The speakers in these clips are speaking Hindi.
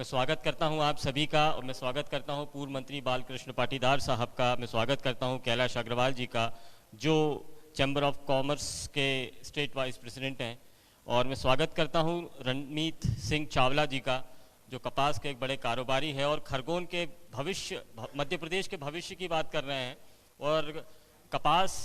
मैं स्वागत करता हूं आप सभी का, और मैं स्वागत करता हूं पूर्व मंत्री बालकृष्ण पाटीदार साहब का। मैं स्वागत करता हूं कैलाश अग्रवाल जी का, जो चैम्बर ऑफ कॉमर्स के स्टेट वाइस प्रेसिडेंट हैं। और मैं स्वागत करता हूं रणमीत सिंह चावला जी का, जो कपास के एक बड़े कारोबारी है और खरगोन के भविष्य, मध्य प्रदेश के भविष्य की बात कर रहे हैं। और कपास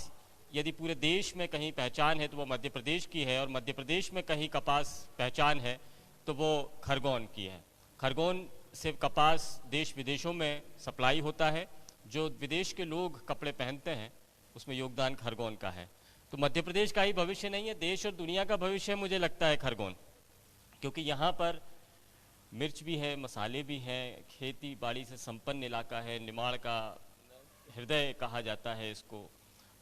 यदि पूरे देश में कहीं पहचान है तो वो मध्य प्रदेश की है, और मध्य प्रदेश में कहीं कपास पहचान है तो वो खरगोन की है। खरगोन से कपास देश विदेशों में सप्लाई होता है। जो विदेश के लोग कपड़े पहनते हैं उसमें योगदान खरगोन का है। तो मध्य प्रदेश का ही भविष्य नहीं है, देश और दुनिया का भविष्य मुझे लगता है खरगोन, क्योंकि यहाँ पर मिर्च भी है, मसाले भी हैं, खेती बाड़ी से संपन्न इलाका है, निमाड़ का हृदय कहा जाता है इसको,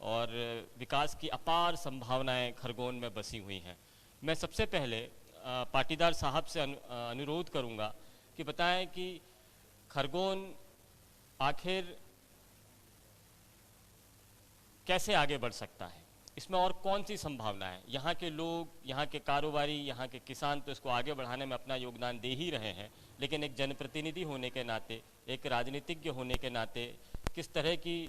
और विकास की अपार संभावनाएं खरगोन में बसी हुई हैं। मैं सबसे पहले पाटीदार साहब से अनुरोध करूंगा कि बताएं कि खरगोन आखिर कैसे आगे बढ़ सकता है, इसमें और कौन सी संभावना है। यहाँ के लोग, यहाँ के कारोबारी, यहाँ के किसान तो इसको आगे बढ़ाने में अपना योगदान दे ही रहे हैं, लेकिन एक जनप्रतिनिधि होने के नाते, एक राजनीतिज्ञ होने के नाते किस तरह की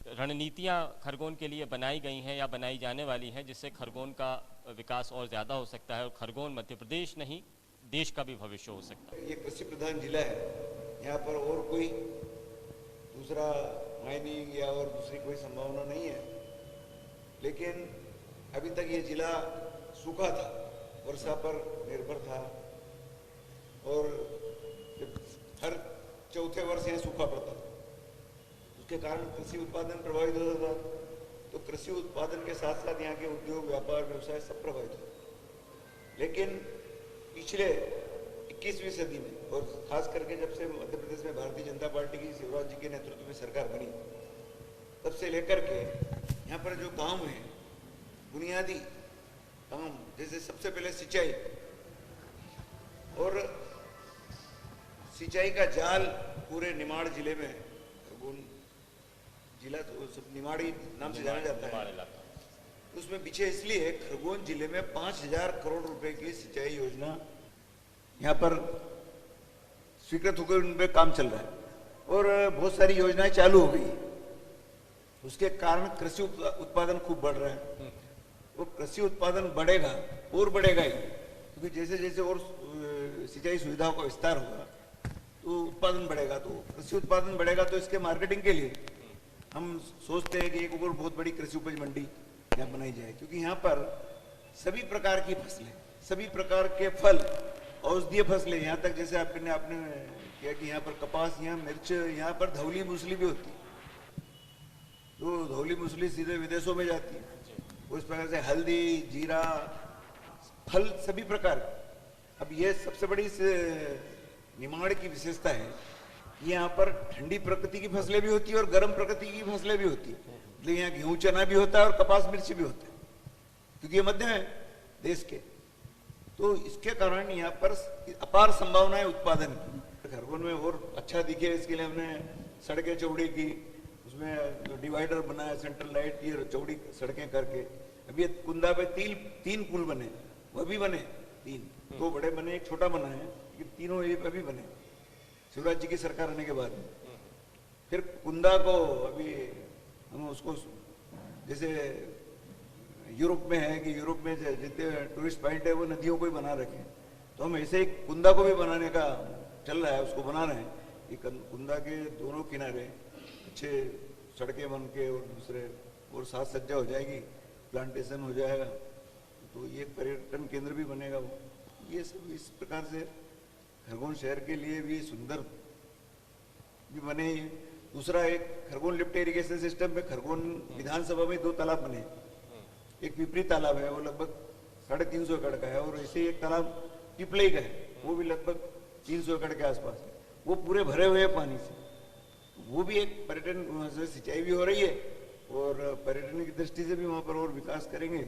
रणनीतियाँ खरगोन के लिए बनाई गई हैं या बनाई जाने वाली हैं, जिससे खरगोन का विकास और ज़्यादा हो सकता है और खरगोन मध्य प्रदेश नहीं देश का भी भविष्य हो सकता है। ये कृषि प्रधान जिला है, यहाँ पर और कोई दूसरा माइनिंग या और दूसरी कोई संभावना नहीं है। लेकिन अभी तक ये जिला सूखा था, वर्षा पर निर्भर था, और हर चौथे वर्ष यहाँ सूखा पड़ता था, उसके कारण कृषि उत्पादन प्रभावित होता था। तो कृषि उत्पादन के साथ साथ यहाँ के उद्योग, व्यापार, व्यवसाय सब प्रभावित हुए। लेकिन पिछले 21वीं सदी में, और खास करके जब से मध्य प्रदेश में भारतीय जनता पार्टी की शिवराज जी के नेतृत्व में सरकार बनी, तब से लेकर के यहाँ पर जो काम है, बुनियादी काम, जैसे सबसे पहले सिंचाई, और सिंचाई का जाल पूरे निमाड़ जिले में, खरगोन जिला तो सब निमाड़ी नाम से जाना जाता है, उसमें पीछे इसलिए खरगोन जिले में 5000 करोड़ रुपए की सिंचाई योजना यहाँ पर स्वीकृत होकर उन पर काम चल रहा है, और बहुत सारी योजनाएं चालू हो गई। उसके कारण कृषि उत्पादन खूब बढ़ रहा है। वो कृषि उत्पादन बढ़ेगा और बढ़ेगा ही, क्योंकि जैसे जैसे और सिंचाई सुविधाओं का विस्तार होगा तो उत्पादन बढ़ेगा। तो कृषि उत्पादन बढ़ेगा तो इसके मार्केटिंग के लिए हम सोचते हैं कि एक और बहुत बड़ी कृषि उपज मंडी यहाँ बनाई जाए, क्योंकि यहाँ पर सभी प्रकार की फसलें, सभी प्रकार के फल, औषधीय फसलें, यहाँ तक जैसे आपने किया कि यहाँ पर कपास, यहाँ मिर्च, यहाँ पर धौली मूसली भी होती है। तो धौली मूसली सीधे विदेशों में जाती है। उस प्रकार से हल्दी, जीरा, फल सभी प्रकार। अब ये सबसे बड़ी निमाड़ की विशेषता है, यहाँ पर ठंडी प्रकृति की फसलें भी होती है और गर्म प्रकृति की फसलें भी होती है। मतलब यहाँ गेहूं चना भी होता है और कपास मिर्च भी होता है, क्योंकि ये मध्य है देश के। तो इसके कारण यहाँ पर अपार संभावनाएं उत्पादन की। खरगोन में और अच्छा दिखे इसके लिए हमने सड़कें चौड़ी की, उसमें डिवाइडर बनाया, सेंट्रल लाइट, ये चौड़ी सड़कें करके। अभी ये कुंदा पे तीन पुल बने, वह भी बने, 2 बड़े बने, एक छोटा बना है, तीनों ये अभी बने शिवराज जी की सरकार आने के बाद। फिर कुंदा को अभी हम उसको, जैसे यूरोप में है कि यूरोप में जितने टूरिस्ट पॉइंट है वो नदियों को ही बना रखे, तो हम ऐसे ही कुंदा को भी बनाने का चल रहा है, उसको बना रहे हैं कि कुंदा के दोनों किनारे अच्छे सड़कें बन के और दूसरे और साज सज्जा हो जाएगी, प्लांटेशन हो जाएगा, तो ये पर्यटन केंद्र भी बनेगा। वो ये सब इस प्रकार से खरगोन शहर के लिए भी सुंदर भी बने। दूसरा, एक खरगोन लिफ्ट इरिगेशन सिस्टम में खरगोन विधानसभा में 2 तालाब बने। एक पिपरी तालाब है, वो लगभग 350 एकड़ का है, और ऐसे एक तालाब पिपलई का है, वो भी लगभग 300 एकड़ के आसपास है। वो पूरे भरे हुए हैं पानी से। वो भी एक पर्यटन से सिंचाई भी हो रही है, और पर्यटन की दृष्टि से भी वहाँ पर और विकास करेंगे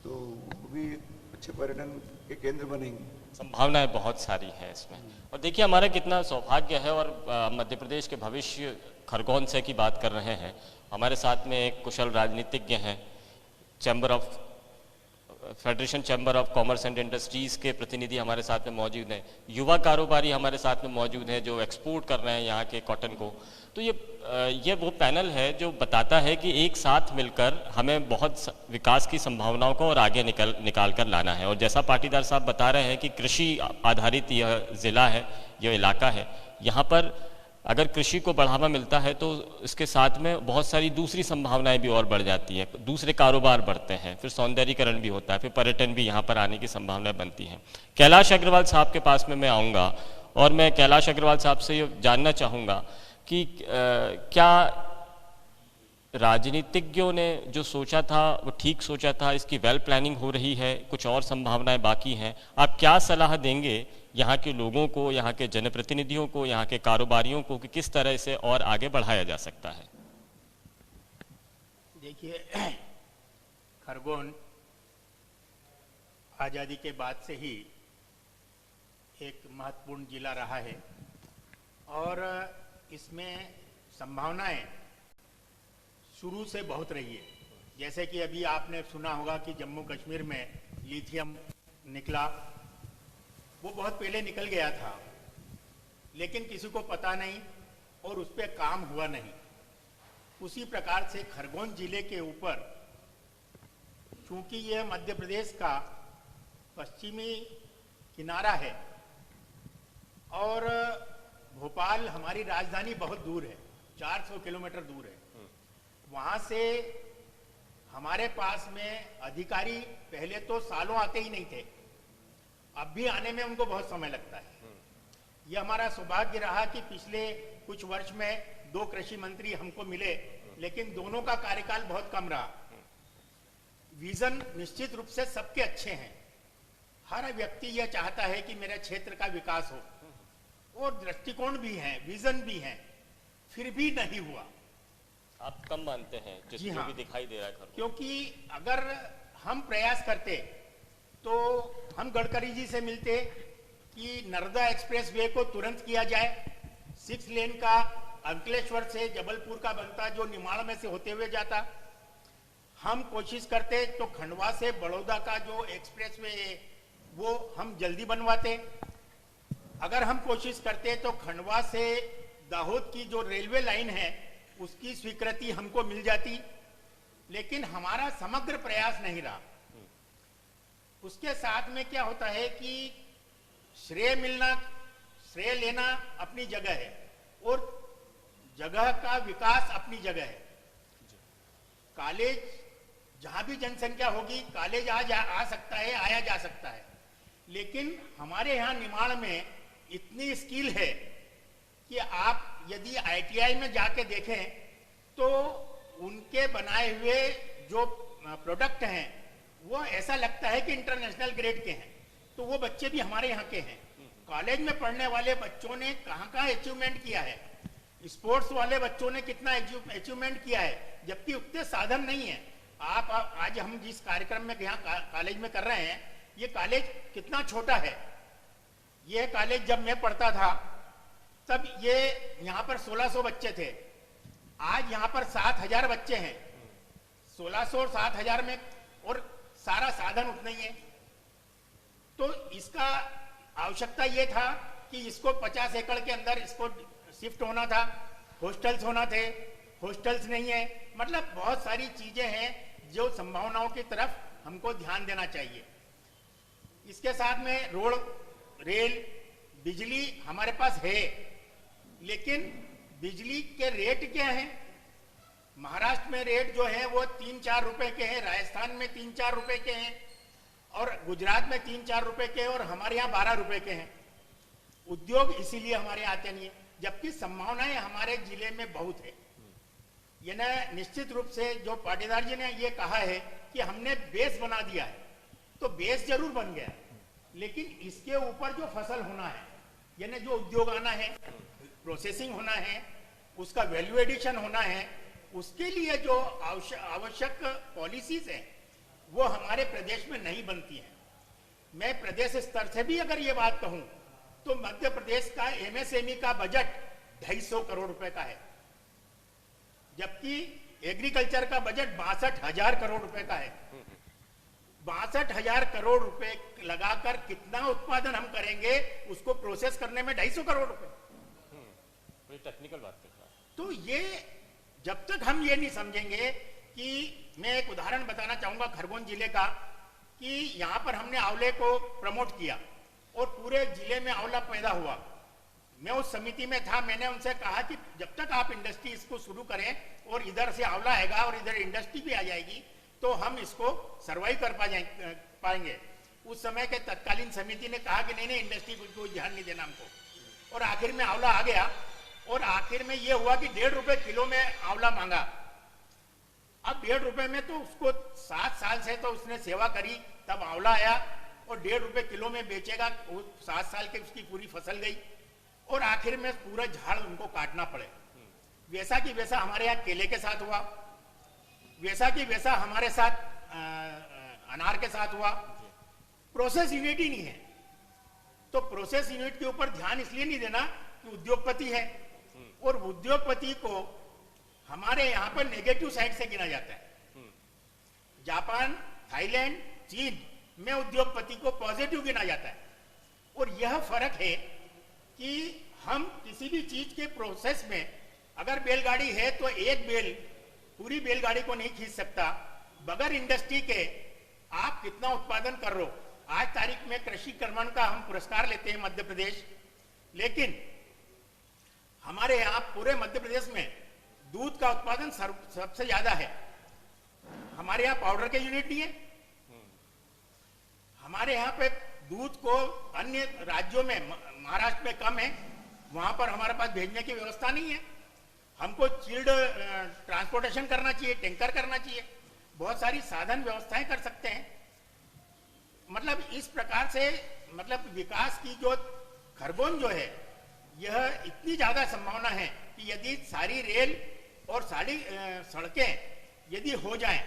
तो वो भी अच्छे पर्यटन के केंद्र बनेंगे। संभावनाएं बहुत सारी हैं इसमें। और देखिए हमारा कितना सौभाग्य है, और मध्य प्रदेश के भविष्य खरगोन से की बात कर रहे हैं। हमारे साथ में एक कुशल राजनीतिज्ञ हैं, chamber of federation chamber of commerce and industries के प्रतिनिधि हमारे साथ में मौजूद हैं, युवा कारोबारी हमारे साथ में मौजूद हैं जो एक्सपोर्ट कर रहे हैं यहाँ के कॉटन को। तो ये वो पैनल है जो बताता है कि एक साथ मिलकर हमें बहुत विकास की संभावनाओं को और आगे निकाल कर लाना है। और जैसा पाटीदार साहब बता रहे हैं कि कृषि आधारित यह ज़िला है, यह इलाका है, यहाँ पर अगर कृषि को बढ़ावा मिलता है तो इसके साथ में बहुत सारी दूसरी संभावनाएं भी और बढ़ जाती हैं, दूसरे कारोबार बढ़ते हैं, फिर सौंदर्यीकरण भी होता है, फिर पर्यटन भी यहाँ पर आने की संभावनाएं बनती हैं। कैलाश अग्रवाल साहब के पास में मैं आऊँगा और मैं कैलाश अग्रवाल साहब से ये जानना चाहूँगा कि क्या राजनीतिज्ञों ने जो सोचा था वो ठीक सोचा था, इसकी वेल प्लानिंग हो रही है, कुछ और संभावनाएं बाकी हैं? आप क्या सलाह देंगे यहाँ के लोगों को, यहाँ के जनप्रतिनिधियों को, यहाँ के कारोबारियों को कि किस तरह से और आगे बढ़ाया जा सकता है? देखिए, खरगोन आज़ादी के बाद से ही एक महत्वपूर्ण जिला रहा है और इसमें संभावनाएं शुरू से बहुत रही है। जैसे कि अभी आपने सुना होगा कि जम्मू कश्मीर में लिथियम निकला, वो बहुत पहले निकल गया था लेकिन किसी को पता नहीं और उस पर काम हुआ नहीं। उसी प्रकार से खरगोन जिले के ऊपर, चूंकि यह मध्य प्रदेश का पश्चिमी किनारा है और भोपाल हमारी राजधानी बहुत दूर है, 400 किलोमीटर दूर है, वहां से हमारे पास में अधिकारी पहले तो सालों आते ही नहीं थे, अब भी आने में उनको बहुत समय लगता है। यह हमारा सौभाग्य रहा कि पिछले कुछ वर्ष में 2 कृषि मंत्री हमको मिले, लेकिन दोनों का कार्यकाल बहुत कम रहा। विजन निश्चित रूप से सबके अच्छे हैं, हर व्यक्ति यह चाहता है कि मेरे क्षेत्र का विकास हो और दृष्टिकोण भी है, विजन भी है, फिर भी नहीं हुआ। आप कम मानते हैं जी हाँ, भी दिखाई दे रहा है? क्योंकि अगर हम प्रयास करते तो हम गडकरी जी से मिलते कि नर्मदा एक्सप्रेस वे को तुरंत किया जाए, 6 लेन का अंकलेश्वर से जबलपुर का बनता जो निमाड़ में से होते हुए जाता। हम कोशिश करते तो खंडवा से बड़ौदा का जो एक्सप्रेस वे है वो हम जल्दी बनवाते। अगर हम कोशिश करते तो खंडवा से दाहोद की जो रेलवे लाइन है उसकी स्वीकृति हमको मिल जाती, लेकिन हमारा समग्र प्रयास नहीं रहा। उसके साथ में क्या होता है कि श्रेय मिलना, श्रेय लेना अपनी जगह है और जगह का विकास अपनी जगह है। कॉलेज जहां भी जनसंख्या होगी कॉलेज आ सकता है, आया जा सकता है, लेकिन हमारे यहाँ निमाड़ में इतनी स्किल है कि आप यदि ITI में जाके देखें तो उनके बनाए हुए जो प्रोडक्ट हैं वो ऐसा लगता है कि इंटरनेशनल ग्रेड के हैं। तो वो बच्चे भी हमारे यहाँ के हैं। कॉलेज में पढ़ने वाले बच्चों ने कहाँ अचीवमेंट किया है, स्पोर्ट्स वाले बच्चों ने कितना अचीवमेंट किया है, जबकि उतने साधन नहीं है। आप आज हम जिस कार्यक्रम में यहाँ कॉलेज में कर रहे हैं, ये कॉलेज कितना छोटा है। ये कॉलेज जब मैं पढ़ता था तब ये यहाँ पर 1600 बच्चे थे, आज यहाँ पर 7000 बच्चे हैं। 1600 और 7000 में और सारा साधन उतना ही है। तो इसका आवश्यकता ये था कि इसको 50 एकड़ के अंदर इसको शिफ्ट होना था, हॉस्टल्स होना थे, हॉस्टल्स नहीं है। मतलब बहुत सारी चीजें हैं जो संभावनाओं की तरफ हमको ध्यान देना चाहिए। इसके साथ में रोड, रेल, बिजली हमारे पास है, लेकिन बिजली के रेट क्या हैं? महाराष्ट्र में रेट जो है वो 3-4 रुपए के हैं, राजस्थान में 3-4 रुपए के हैं और गुजरात में 3-4 रुपए के हैं और हमारे यहाँ 12 रुपए के हैं। उद्योग इसीलिए हमारे यहाँ आते नहीं है, जबकि संभावनाएं हमारे जिले में बहुत है। ये ना निश्चित रूप से जो पाटीदार जी ने ये कहा है कि हमने बेस बना दिया है, तो बेस जरूर बन गया, लेकिन इसके ऊपर जो फसल होना है, यानी जो उद्योग आना है, प्रोसेसिंग होना है, उसका वैल्यू एडिशन होना है, उसके लिए जो आवश्यक पॉलिसीज हैं वो हमारे प्रदेश में नहीं बनती हैं। मैं प्रदेश स्तर से भी अगर ये बात कहूं तो मध्य प्रदेश का MSME का बजट 250 करोड़ रुपए का है, जबकि एग्रीकल्चर का बजट 62,000 करोड़ रुपए का है। 62,000 करोड़ रुपए लगाकर कितना उत्पादन हम करेंगे, उसको प्रोसेस करने में 250 करोड़ रुपए। टेक्निकल बात करता है। तो ये जब तक हम ये नहीं समझेंगे कि, मैं एक उदाहरण बताना चाहूंगा खरगोन जिले का, कि यहां पर हमने आंवले को प्रमोट किया और पूरे जिले में आंवला पैदा हुआ। मैं उस समिति में था, मैंने उनसे कहा कि जब तक आप इंडस्ट्री इसको शुरू करें और इधर से आंवला आएगा और इधर इंडस्ट्री भी आ जाएगी तो हम इसको सर्वाइव कर पाएंगे। उस समय के तत्कालीन समिति ने कहा कि नहीं इंडस्ट्री को कोई ध्यान नहीं देना हमको, और आखिर में आंवला आ गया और आखिर में यह हुआ कि 1.5 रुपए किलो में आंवला मांगा। अब 1.5 रुपए में तो उसको 7 साल से तो उसने सेवा करी, तब आंवला आया और 1.5 रुपए किलो में बेचेगा, 7 साल के उसकी पूरी फसल गई और आखिर में पूरा झाड़ उनको काटना पड़े। वैसा कि वैसा हमारे यहाँ केले के साथ हुआ, वैसा कि वैसा हमारे साथ अनार के साथ हुआ। प्रोसेस यूनिट ही नहीं है, तो प्रोसेस यूनिट के ऊपर ध्यान इसलिए नहीं देना कि उद्योगपति है, और उद्योगपति को हमारे यहाँ पर नेगेटिव साइड से गिना जाता है। जापान, थाईलैंड, चीन में उद्योगपति को पॉजिटिव गिना जाता है। और यह फर्क है कि हम किसी भी चीज के प्रोसेस में, अगर बैलगाड़ी है तो एक बैल पूरी बैलगाड़ी को नहीं खींच सकता। बगैर इंडस्ट्री के आप कितना उत्पादन कर रहे हो। आज तारीख में कृषि कर्मण का हम पुरस्कार लेते हैं मध्य प्रदेश, लेकिन हमारे यहाँ पूरे मध्य प्रदेश में दूध का उत्पादन सबसे ज्यादा है। हमारे यहाँ पाउडर के यूनिट नहीं है। हमारे यहाँ पे दूध को अन्य राज्यों में, महाराष्ट्र में कम है, वहां पर हमारे पास भेजने की व्यवस्था नहीं है। हमको चिल्ड ट्रांसपोर्टेशन करना चाहिए, टैंकर करना चाहिए, बहुत सारी साधन व्यवस्थाएं कर सकते हैं। मतलब इस प्रकार से मतलब विकास की जो खरगोन जो है, यह इतनी ज्यादा संभावना है कि यदि सारी रेल और सारी सड़कें यदि हो जाएं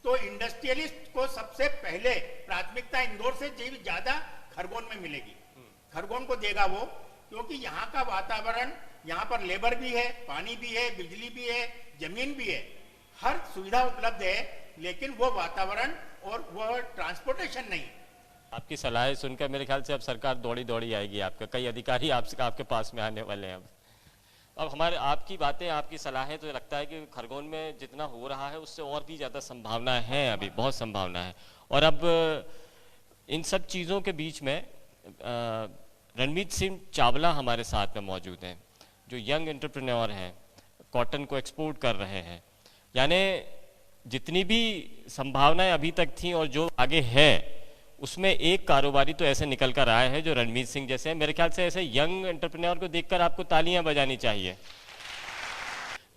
तो इंडस्ट्रियलिस्ट को सबसे पहले प्राथमिकता इंदौर से ज्यादा खरगोन में मिलेगी। खरगोन को देगा वो, क्योंकि यहाँ का वातावरण, यहाँ पर लेबर भी है, पानी भी है, बिजली भी है, जमीन भी है, हर सुविधा उपलब्ध है, लेकिन वो वातावरण और वो ट्रांसपोर्टेशन नहीं। आपकी सलाह सुनकर मेरे ख्याल से अब सरकार दौड़ी दौड़ी आएगी, आपका कई अधिकारी आपके पास में आने वाले हैं। अब हमारे आपकी बातें, आपकी सलाहें, तो लगता है कि खरगोन में जितना हो रहा है उससे और भी ज़्यादा संभावना है, अभी बहुत संभावना है। और अब इन सब चीज़ों के बीच में रणमीत सिंह चावला हमारे साथ में मौजूद हैं, जो यंग एंटरप्रेन्योर हैं, कॉटन को एक्सपोर्ट कर रहे हैं। यानी जितनी भी संभावनाएं अभी तक थी और जो आगे है, उसमें एक कारोबारी तो ऐसे निकल कर आए हैं जो रणमीत सिंह जैसे हैं। मेरे ख्याल से ऐसे यंग एंटरप्रेन्योर को देखकर आपको तालियां बजानी चाहिए।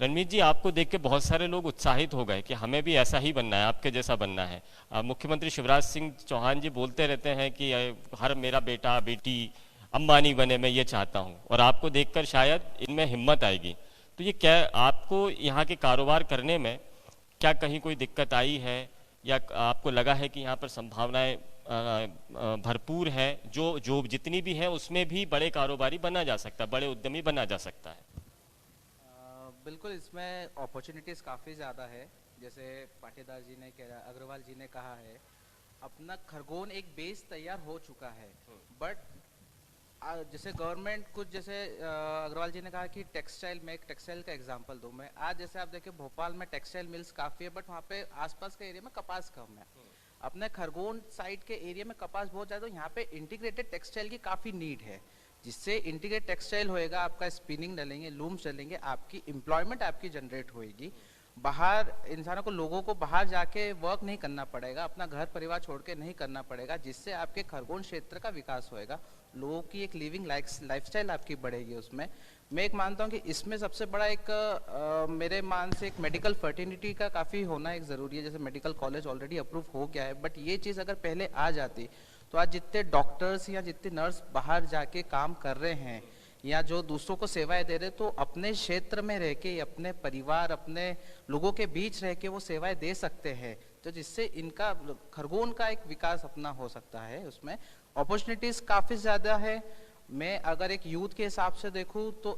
रणमीत जी, आपको देख के बहुत सारे लोग उत्साहित हो गए कि हमें भी ऐसा ही बनना है, आपके जैसा बनना है। मुख्यमंत्री शिवराज सिंह चौहान जी बोलते रहते हैं कि हर मेरा बेटा बेटी अंबानी बने, मैं ये चाहता हूँ, और आपको देखकर शायद इनमें हिम्मत आएगी। तो ये क्या आपको यहाँ के कारोबार करने में क्या कहीं कोई दिक्कत आई है, या आपको लगा है कि यहाँ पर संभावनाएं भरपूर है, जो जितनी भी है उसमें भी बड़े कारोबारी बना जा सकता है, बड़े उद्यमी बना जा सकता है? बिल्कुल, इसमें अपॉर्चुनिटीज़ काफ़ी ज़्यादा है। जैसे पाटीदार जी ने कहा, अग्रवाल जी ने कहा है, अपना खरगोन एक बेस तैयार हो चुका है। बट जैसे गवर्नमेंट कुछ, जैसे अग्रवाल जी ने कहा कि टेक्सटाइल में, एक टेक्सटाइल का एग्जांपल दूं मैं। आज जैसे आप देखिए भोपाल में टेक्सटाइल मिल्स काफ़ी है, बट वहाँ पे आसपास के एरिया में कपास कम है। अपने खरगोन साइड के एरिया में कपास बहुत ज़्यादा, तो यहाँ पे इंटीग्रेटेड टेक्सटाइल की काफ़ी नीड है। जिससे इंटीग्रेटेड टेक्सटाइल होएगा, आपका स्पिनिंग डलेंगे, लूम्स डलेंगे, आपकी एम्प्लॉयमेंट आपकी जनरेट होएगी। बाहर इंसानों को, लोगों को बाहर जाके वर्क नहीं करना पड़ेगा, अपना घर परिवार छोड़ के नहीं करना पड़ेगा, जिससे आपके खरगोन क्षेत्र का विकास होएगा। लोगों की एक लिविंग लाइफस्टाइल आपकी बढ़ेगी। उसमें मैं एक मानता हूँ कि इसमें सबसे बड़ा एक मेरे मान से एक मेडिकल फर्टिनिटी का काफ़ी होना एक ज़रूरी है। जैसे मेडिकल कॉलेज ऑलरेडी अप्रूव हो गया है, बट ये चीज़ अगर पहले आ जाती तो आज जितने डॉक्टर्स या जितने नर्स बाहर जाके काम कर रहे हैं या जो दूसरों को सेवाएं दे रहे, तो अपने क्षेत्र में रह के, अपने परिवार, अपने लोगों के बीच रह के वो सेवाएं दे सकते हैं, तो जिससे इनका खरगोन का एक विकास अपना हो सकता है। उसमें अपॉर्चुनिटीज काफ़ी ज़्यादा है। मैं अगर एक यूथ के हिसाब से देखूँ तो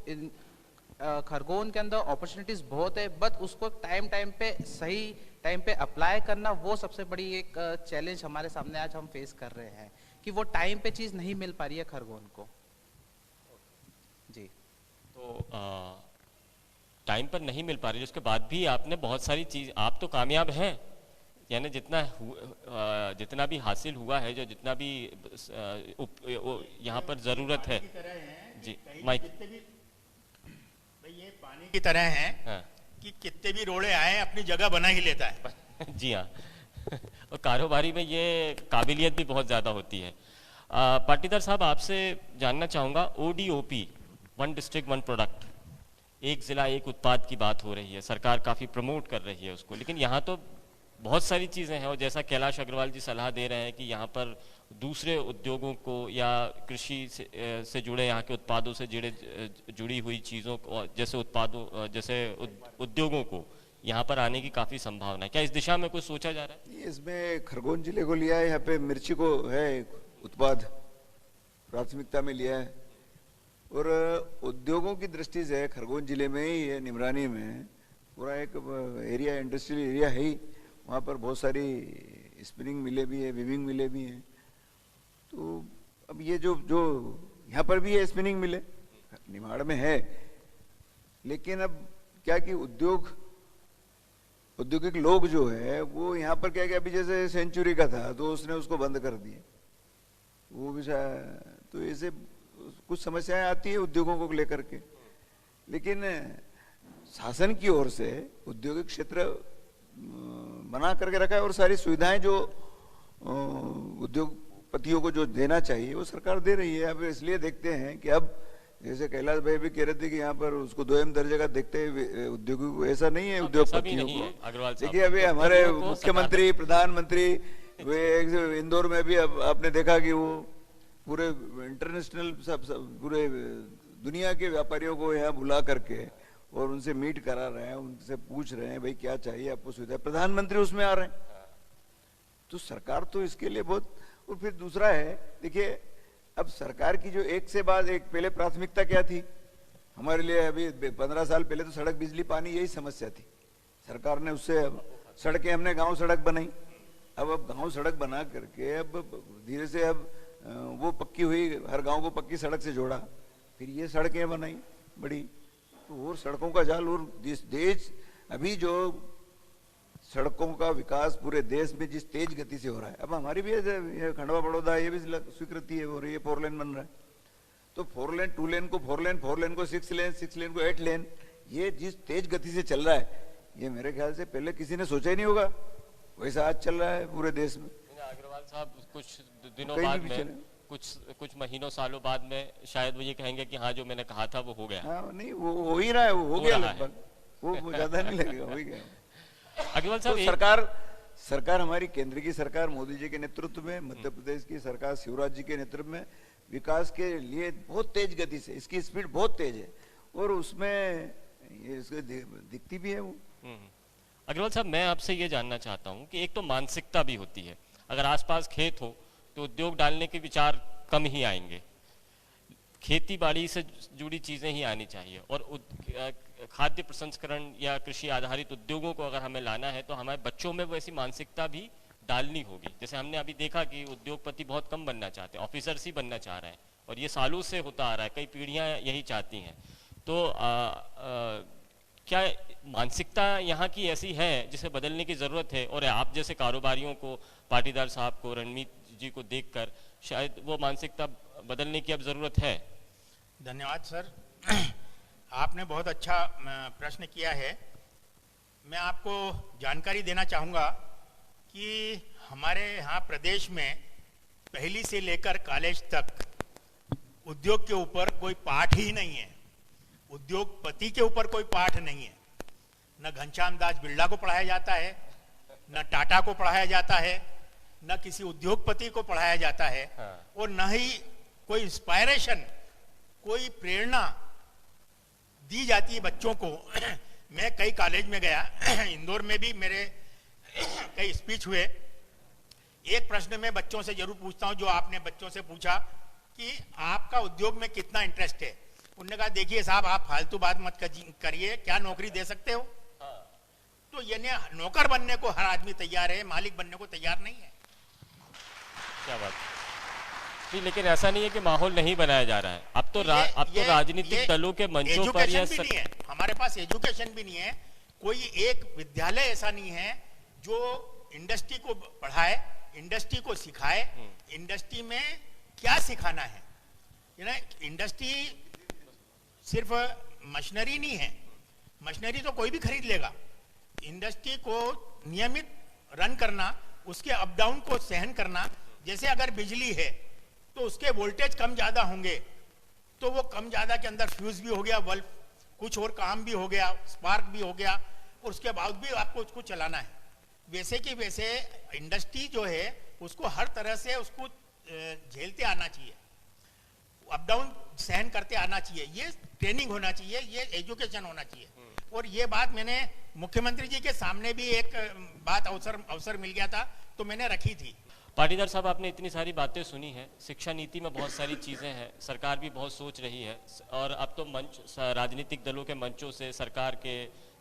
खरगोन के अंदर अपॉर्चुनिटीज बहुत है, बट उसको टाइम पे सही टाइम पे अप्लाई करना, वो सबसे बड़ी एक चैलेंज हमारे सामने आज हम फेस कर रहे हैं कि वो टाइम पे चीज़ नहीं मिल पा रही है खरगोन को। जी, तो टाइम पर नहीं मिल पा रही, उसके बाद भी आपने बहुत सारी चीज, आप तो कामयाब हैं, यानी जितना भी हासिल हुआ है, जो जितना भी यहाँ पर जरूरत है। जी माइक। भाई ये पानी की तरह है हाँ। कि कितने भी रोड़े आए अपनी जगह बना ही लेता है। जी हाँ। और कारोबारी में ये काबिलियत भी बहुत ज़्यादा होती है। पाटीदार साहब, आपसे जानना चाहूँगा, ODOP, one district one product, एक ज़िला एक उत्पाद की बात हो रही है, सरकार काफ़ी प्रमोट कर रही है उसको, लेकिन यहाँ तो बहुत सारी चीज़ें हैं, और जैसा कैलाश अग्रवाल जी सलाह दे रहे हैं कि यहाँ पर दूसरे उद्योगों को या कृषि से जुड़े यहाँ के उत्पादों से जुड़ी हुई चीज़ों को, जैसे उद्योगों को यहाँ पर आने की काफ़ी संभावना है। क्या इस दिशा में कुछ सोचा जा रहा है? इसमें खरगोन जिले को लिया है, यहाँ पे मिर्ची को है उत्पाद प्राथमिकता में लिया है, और उद्योगों की दृष्टि से खरगोन जिले में ही है, निमरानी में पूरा एक एरिया, इंडस्ट्रियल एरिया है ही, वहाँ पर बहुत सारी स्पिनिंग मिलें भी है, वीविंग मिलें भी हैं। तो अब ये जो यहाँ पर भी है स्पिनिंग मिले, निमाड़ में है, लेकिन अब क्या कि औद्योगिक लोग जो है वो यहाँ पर क्या, अभी जैसे सेंचुरी का था तो उसने उसको बंद कर दिया, वो भी तो ऐसे कुछ समस्याएं आती है उद्योगों को लेकर के, लेकिन शासन की ओर से औद्योगिक क्षेत्र बना करके रखा है, और सारी सुविधाएं जो उद्योगपतियों को जो देना चाहिए वो सरकार दे रही है। अब इसलिए देखते हैं कि अब जैसे कैलाश भाई भी कह रहे थे कि यहाँ पर उसको दोयम दर्जे का देखते हैं उद्योगों को, ऐसा नहीं है उद्योगपतियों को। देखिए अभी हमारे मुख्यमंत्री, प्रधानमंत्री, वे इंदौर में भी अब आपने देखा कि वो पूरे इंटरनेशनल सब पूरे दुनिया के व्यापारियों को यहाँ बुला करके और उनसे मीट करा रहे हैं, उनसे पूछ रहे हैं भाई क्या चाहिए आपको सुविधा, प्रधानमंत्री उसमें आ रहे हैं। तो सरकार तो इसके लिए बहुत, और फिर दूसरा है, देखिए अब सरकार की जो एक से बाद एक, पहले प्राथमिकता क्या थी हमारे लिए, अभी 15 साल पहले तो सड़क, बिजली, पानी यही समस्या थी। सरकार ने उससे सड़कें, हमने गांव सड़क बनाई, अब गांव सड़क बना करके अब धीरे से अब वो पक्की हुई, हर गांव को पक्की सड़क से जोड़ा, फिर ये सड़कें बनाई बड़ी, तो और सड़कों का जाल, और जिस देश अभी जो सड़कों का विकास पूरे देश में जिस तेज गति से हो रहा है, अब हमारी भी ये खंडवा बड़ौदा ये भी स्वीकृति है हो रही है, 4 लेन बन रहा है, तो 4 लेन 2 लेन को 4 लेन, 4 लेन को 6 लेन, 6 लेन को 8 लेन, ये जिस तेज गति से चल रहा है, ये मेरे ख्याल से पहले किसी ने सोचा ही नहीं होगा, वैसा आज चल रहा है पूरे देश में। अग्रवाल साहब, कुछ दिनों बाद में, कुछ महीनों सालों बाद में शायद वो ये कहेंगे कि हाँ जो मैंने कहा था वो हो गया। हाँ, नहीं वो हो ही रहा है, वो हो गया लगभग, वो ज्यादा नहीं लगेगा, हो ही गया। अग्रवाल साहब, तो सरकार हमारी केंद्र की सरकार मोदी जी के नेतृत्व में, मध्य प्रदेश की सरकार शिवराज जी के नेतृत्व में विकास के लिए बहुत तेज गति से, इसकी स्पीड बहुत तेज है, और उसमें ये दिखती भी है वो। अग्रवाल साहब, मैं आपसे ये जानना चाहता हूँ कि एक तो मानसिकता भी होती है, अगर आसपास खेत हो तो उद्योग डालने के विचार कम ही आएंगे, खेती बाड़ी से जुड़ी चीजें ही आनी चाहिए, और खाद्य प्रसंस्करण या कृषि आधारित उद्योगों को अगर हमें लाना है तो हमारे बच्चों में वैसी मानसिकता भी डालनी होगी। जैसे हमने अभी देखा कि उद्योगपति बहुत कम बनना चाहते हैं, ऑफिसर्स ही बनना चाह रहे हैं, और ये सालों से होता आ रहा है, कई पीढ़ियां यही चाहती हैं। तो क्या मानसिकता यहाँ की ऐसी है जिसे बदलने की जरूरत है, और आप जैसे कारोबारियों को, पाटीदार साहब को, रणमीत जी को देखकर शायद वो मानसिकता बदलने की अब जरूरत है? धन्यवाद सर, आपने बहुत अच्छा प्रश्न किया है। मैं आपको जानकारी देना चाहूँगा कि हमारे यहाँ प्रदेश में पहली से लेकर कॉलेज तक उद्योग के ऊपर कोई पाठ ही नहीं है, उद्योगपति के ऊपर कोई पाठ नहीं है। न घनश्याम दास बिरला को पढ़ाया जाता है, न टाटा को पढ़ाया जाता है, न किसी उद्योगपति को पढ़ाया जाता है, और न ही कोई इंस्पायरेशन, कोई प्रेरणा दी जाती है बच्चों को। मैं कई कॉलेज में गया, इंदौर में भी मेरे कई स्पीच हुए। एक प्रश्न मैं बच्चों से जरूर पूछता हूं, जो आपने बच्चों से पूछा कि आपका उद्योग में कितना इंटरेस्ट है। उन्होंने कहा देखिए साहब, आप फालतू बात मत करिए, क्या नौकरी दे सकते हो? तो यानी नौकर बनने को हर आदमी तैयार है, मालिक बनने को तैयार नहीं है। क्या बात नहीं, लेकिन ऐसा नहीं है कि माहौल नहीं बनाया जा रहा है। अब तो राजनीतिक दलों के मंचों पर यह भी नहीं है, हमारे पास एजुकेशन भी नहीं है। कोई एक विद्यालय ऐसा नहीं है जो इंडस्ट्री को पढ़ाए, इंडस्ट्री को सिखाए। इंडस्ट्री में क्या सिखाना है, इंडस्ट्री सिर्फ मशीनरी नहीं है, मशीनरी तो कोई भी खरीद लेगा। इंडस्ट्री को नियमित रन करना, उसके अप डाउन को सहन करना। जैसे अगर बिजली है तो उसके वोल्टेज कम ज्यादा होंगे, तो वो कम ज्यादा के अंदर फ्यूज भी हो गया, बल्ब कुछ और काम भी हो गया, स्पार्क भी हो गया, और उसके बाद भी आपको उसको चलाना है। वैसे कि वैसे इंडस्ट्री जो है उसको हर तरह से उसको झेलते आना चाहिए, अप डाउन सहन करते आना चाहिए। ये ट्रेनिंग होना चाहिए, ये एजुकेशन होना चाहिए। और ये बात मैंने मुख्यमंत्री जी के सामने भी एक बात अवसर मिल गया था तो मैंने रखी थी। पाटीदार साहब, आपने इतनी सारी बातें सुनी हैं, शिक्षा नीति में बहुत सारी चीज़ें हैं, सरकार भी बहुत सोच रही है, और अब तो मंच राजनीतिक दलों के मंचों से सरकार के,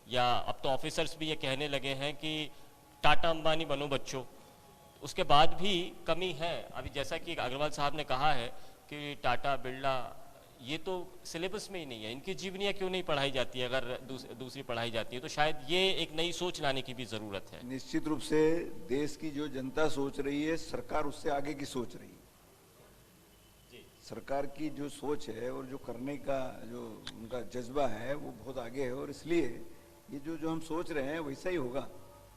या अब तो ऑफिसर्स भी ये कहने लगे हैं कि टाटा अंबानी बनो बच्चों। उसके बाद भी कमी है। अभी जैसा कि अग्रवाल साहब ने कहा है कि टाटा, बिरला, ये तो सिलेबस में ही नहीं है, इनकी जीवनियाँ क्यों नहीं पढ़ाई जाती है? अगर दूसरी पढ़ाई जाती है तो शायद ये एक नई सोच लाने की भी ज़रूरत है। निश्चित रूप से देश की जो जनता सोच रही है, सरकार उससे आगे की सोच रही है। सरकार की जो सोच है और जो करने का जो उनका जज्बा है वो बहुत आगे है, और इसलिए ये जो हम सोच रहे हैं वैसा ही होगा,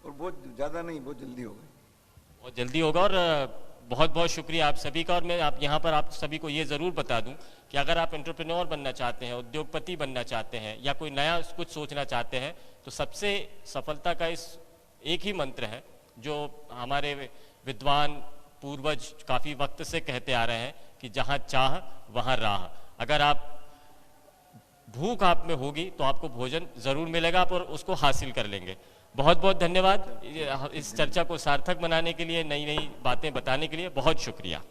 और बहुत ज़्यादा नहीं, बहुत जल्दी होगा। बहुत जल्दी होगा। और बहुत बहुत शुक्रिया आप सभी का। और मैं यहाँ पर आप सभी को ये ज़रूर बता दूं कि अगर आप एंटरप्रेन्योर बनना चाहते हैं, उद्योगपति बनना चाहते हैं, या कोई नया कुछ सोचना चाहते हैं, तो सबसे सफलता का इस एक ही मंत्र है जो हमारे विद्वान पूर्वज काफ़ी वक्त से कहते आ रहे हैं कि जहाँ चाह वहाँ राह। अगर आप भूख आप में होगी तो आपको भोजन ज़रूर मिलेगा, आप और उसको हासिल कर लेंगे। बहुत बहुत धन्यवाद इस चर्चा को सार्थक बनाने के लिए, नई नई बातें बताने के लिए। बहुत शुक्रिया।